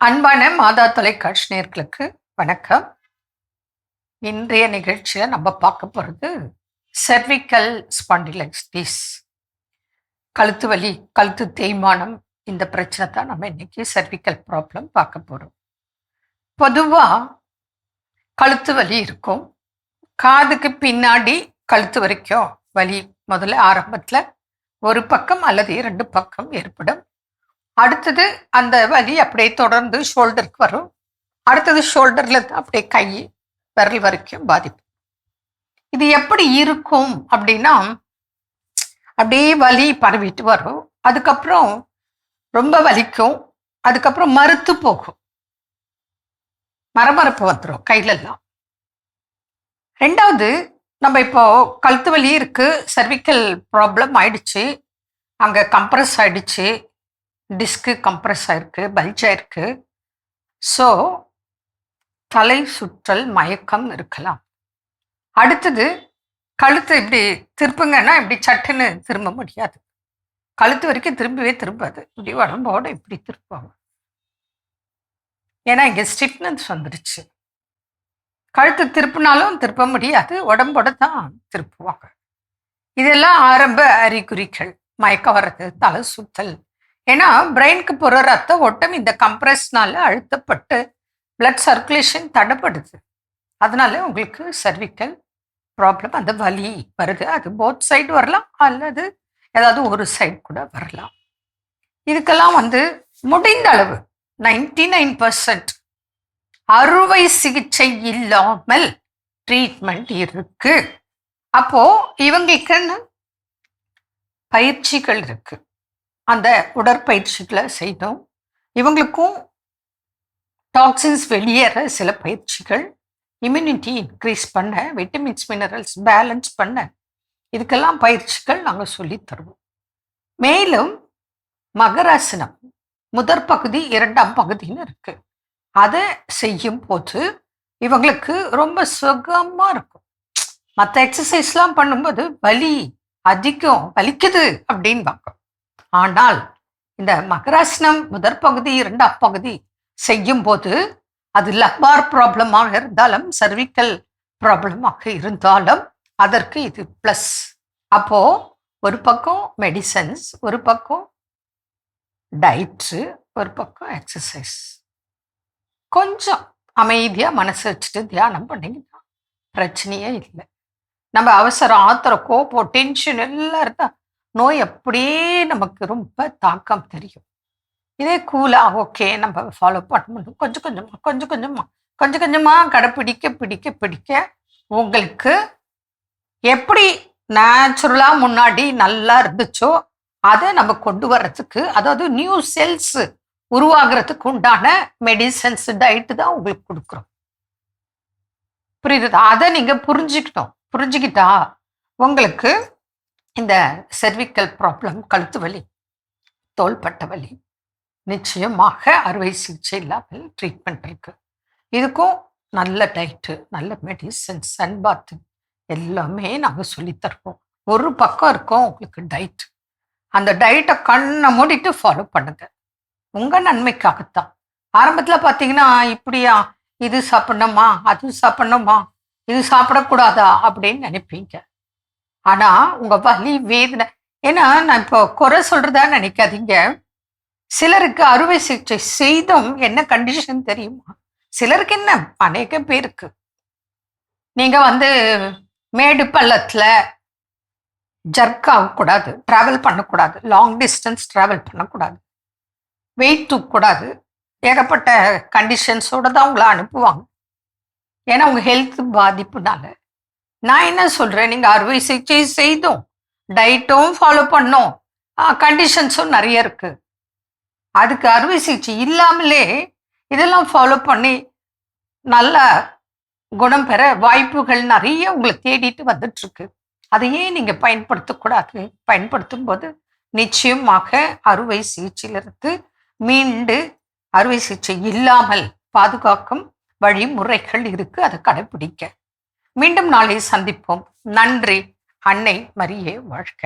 அன்பான மாதா தொலைக்காட்சி நேயர்களுக்கு வணக்கம். இன்றைய நிகழ்ச்சியில நம்ம பார்க்க போறது செர்விக்கல் ஸ்பாண்டிலைட்டிஸ், கழுத்து வலி, கழுத்து தேய்மானம். இந்த பிரச்சனை தான் நம்ம இன்னைக்கு செர்விக்கல் ப்ராப்ளம் பார்க்க போறோம். பொதுவா கழுத்து வலி இருக்கும், காதுக்கு பின்னாடி கழுத்து வரைக்கும் வலி முதல்ல ஆரம்பத்துல ஒரு பக்கம் அல்லது இரண்டு பக்கம் ஏற்படும். அடுத்தது அந்த வலி அப்படியே தொடர்ந்து ஷோல்டருக்கு வரும். அடுத்தது ஷோல்டர்ல அப்படியே கை விரல் வரைக்கும் பாதிப்பு. இது எப்படி இருக்கும் அப்படின்னா, அப்படியே வலி பரவிட்டு வரும், அதுக்கப்புறம் ரொம்ப வலிக்கும், அதுக்கப்புறம் மறுத்து போகும், மரமரப்பு வந்துடும் கையிலெல்லாம். ரெண்டாவது, நம்ம இப்போ கழுத்து வலி இருக்கு, சர்விக்கல் ப்ராப்ளம் ஆயிடுச்சு, அங்கே கம்ப்ரஸ் ஆயிடுச்சு, டிஸ்க்கு கம்ப்ரஸ் ஆயிருக்கு, பல்ஜ் ஆயிருக்கு. ஸோ தலை சுற்றல், மயக்கம் இருக்கலாம். அடுத்தது, கழுத்து இப்படி திருப்புங்கன்னா இப்படி சட்டுன்னு திரும்ப முடியாது, கழுத்து வரைக்கும் திரும்பவே திரும்பாது, இப்படி உடம்போட இப்படி திருப்புவாங்க. ஏன்னா இங்கே ஸ்டிஃப்னஸ் வந்துருச்சு. கழுத்து திருப்பினாலும் திருப்ப முடியாது, உடம்போட தான் திருப்புவாங்க. இதெல்லாம் ஆரம்ப அறிகுறிகள். மயக்கம் வர்றது, தலை சுத்தல். ஏன்னா பிரெயினுக்கு போகிற ரத்த ஓட்டம் இந்த கம்ப்ரெஸ்னால அழுத்தப்பட்டு பிளட் சர்க்குலேஷன் தடைப்படுது. அதனால உங்களுக்கு சர்விக்கல் ப்ராப்ளம், அந்த வலி வருது. அது போத் சைடு வரலாம் அல்லது ஏதாவது ஒரு சைடு கூட வரலாம். இதுக்கெல்லாம் முடிந்த அளவு 99% அறுவை சிகிச்சை இல்லாமல் ட்ரீட்மெண்ட் இருக்கு. அப்போ இவங்களுக்குன்னு பயிற்சிகள் இருக்கு, அந்த உடற்பயிற்சிகளை செய்தோம். இவங்களுக்கும் டாக்ஸின்ஸ் வெளியேற சில பயிற்சிகள், இம்யூனிட்டி இன்க்ரீஸ் பண்ண, விட்டமின்ஸ் மினரல்ஸ் பேலன்ஸ் பண்ண, இதுக்கெல்லாம் பயிற்சிகள் நாங்கள் சொல்லி தருவோம். மேலும் மகராசனம் முதற் பகுதி, இரண்டாம் பகுதின்னு இருக்கு. அதை செய்யும் போது இவங்களுக்கு ரொம்ப சுகமாக இருக்கும். மற்ற எக்ஸசைஸ்லாம் பண்ணும்போது வலி அதிகம், வலிக்குது அப்படின்னு பார்க்கும். ஆனால் இந்த மகராசனம் முதற் பகுதி, இரண்டாம் பகுதி செய்யும் போது அது லம்பார் ப்ராப்ளமாக இருந்தாலும், சர்விக்கல் ப்ராப்ளமாக இருந்தாலும் அதற்கு இது ப்ளஸ். அப்போ ஒரு பக்கம் மெடிசன்ஸ், ஒரு பக்கம் டயட்ஸு, ஒரு பக்கம் எக்ஸசைஸ். கொஞ்சம் அமைதியாக மனசு வச்சுட்டு தியானம் பண்ணிங்கன்னா பிரச்சனையே இல்லை. நம்ம அவசரம், ஆத்திரம், கோபம், டென்ஷன் எல்லாம் இருந்தால் நோய் அப்படியே நமக்கு ரொம்ப தாக்கம் தெரியும். இதே கூலாக ஓகே நம்ம ஃபாலோ பண்ணணும், கொஞ்சம் கொஞ்சமாக கடைப்பிடிக்க பிடிக்க உங்களுக்கு எப்படி நேச்சுரலாக முன்னாடி நல்லா இருந்துச்சோ அதை நம்ம கொண்டு வர்றதுக்கு, அதாவது நியூ செல்ஸ் உருவாகிறதுக்கு உண்டான மெடிசன்ஸ், டயட்டு தான் உங்களுக்கு கொடுக்குறோம். புரியுதா? அதை நீங்கள் புரிஞ்சுக்கிட்டா உங்களுக்கு இந்த செர்விக்கல் ப்ராப்ளம், கழுத்து வலி, தோள்பட்ட வலி நிச்சயமாக அறுவை சிகிச்சை இல்லாமல் ட்ரீட்மெண்ட் இருக்கு. இதுக்கும் நல்ல டயட்டு, நல்ல மெடிசன், சன்பாத்து எல்லாமே நாங்கள் சொல்லித்தருவோம். ஒரு பக்கம் இருக்கும் உங்களுக்கு டயட். அந்த டயட்டை கண்ணை மூடிட்டு ஃபாலோ பண்ணுங்க, உங்கள் நன்மைக்காகத்தான். ஆரம்பத்தில் பார்த்தீங்கன்னா இப்படியா, இது சாப்பிடணுமா, அது சாப்பிடணுமா, இது சாப்பிடக்கூடாதா அப்படின்னு நினைப்பீங்க. ஆனால் உங்கள் வலி, வேதனை, ஏன்னா நான் இப்போ குறை சொல்கிறதா நினைக்காதீங்க. சிலருக்கு அறுவை சிகிச்சை செய்தும் என்ன கண்டிஷன் தெரியுமா? சிலருக்கு என்ன, அநேக பேருக்கு நீங்கள் மேடு பள்ளத்தில் ஜர்க் ஆகக்கூடாது, ட்ராவல் பண்ணக்கூடாது, லாங் டிஸ்டன்ஸ் ட்ராவல் பண்ணக்கூடாது, வெயிட் தூக்கக்கூடாது, ஏகப்பட்ட கண்டிஷன்ஸோடு தான் உங்களை அனுப்புவாங்க. ஏன்னா உங்கள் ஹெல்த் பாதிப்புனால. நான் என்ன சொல்கிறேன், நீங்கள் அறுவை சிகிச்சை செய்தும் டயட்டும் ஃபாலோ பண்ணோம், கண்டிஷன்ஸும் நிறைய இருக்குது. அதுக்கு அறுவை சிகிச்சை இல்லாமலே இதெல்லாம் ஃபாலோ பண்ணி நல்ல குணம் பெற வாய்ப்புகள் நிறைய உங்களை தேடிட்டு வந்துட்டுருக்கு. அதையே நீங்கள் பயன்படுத்தக்கூடாது. பயன்படுத்தும் போது நிச்சயமாக அறுவை சிகிச்சையிலிருந்து மீண்டு அறுவை சிகிச்சை இல்லாமல் பாதுகாக்கும் வழிமுறைகள் இருக்குது, அதை கடைப்பிடிக்க. மீண்டும் நாளை சந்திப்போம். நன்றி. அன்னை மரியே வாழ்க.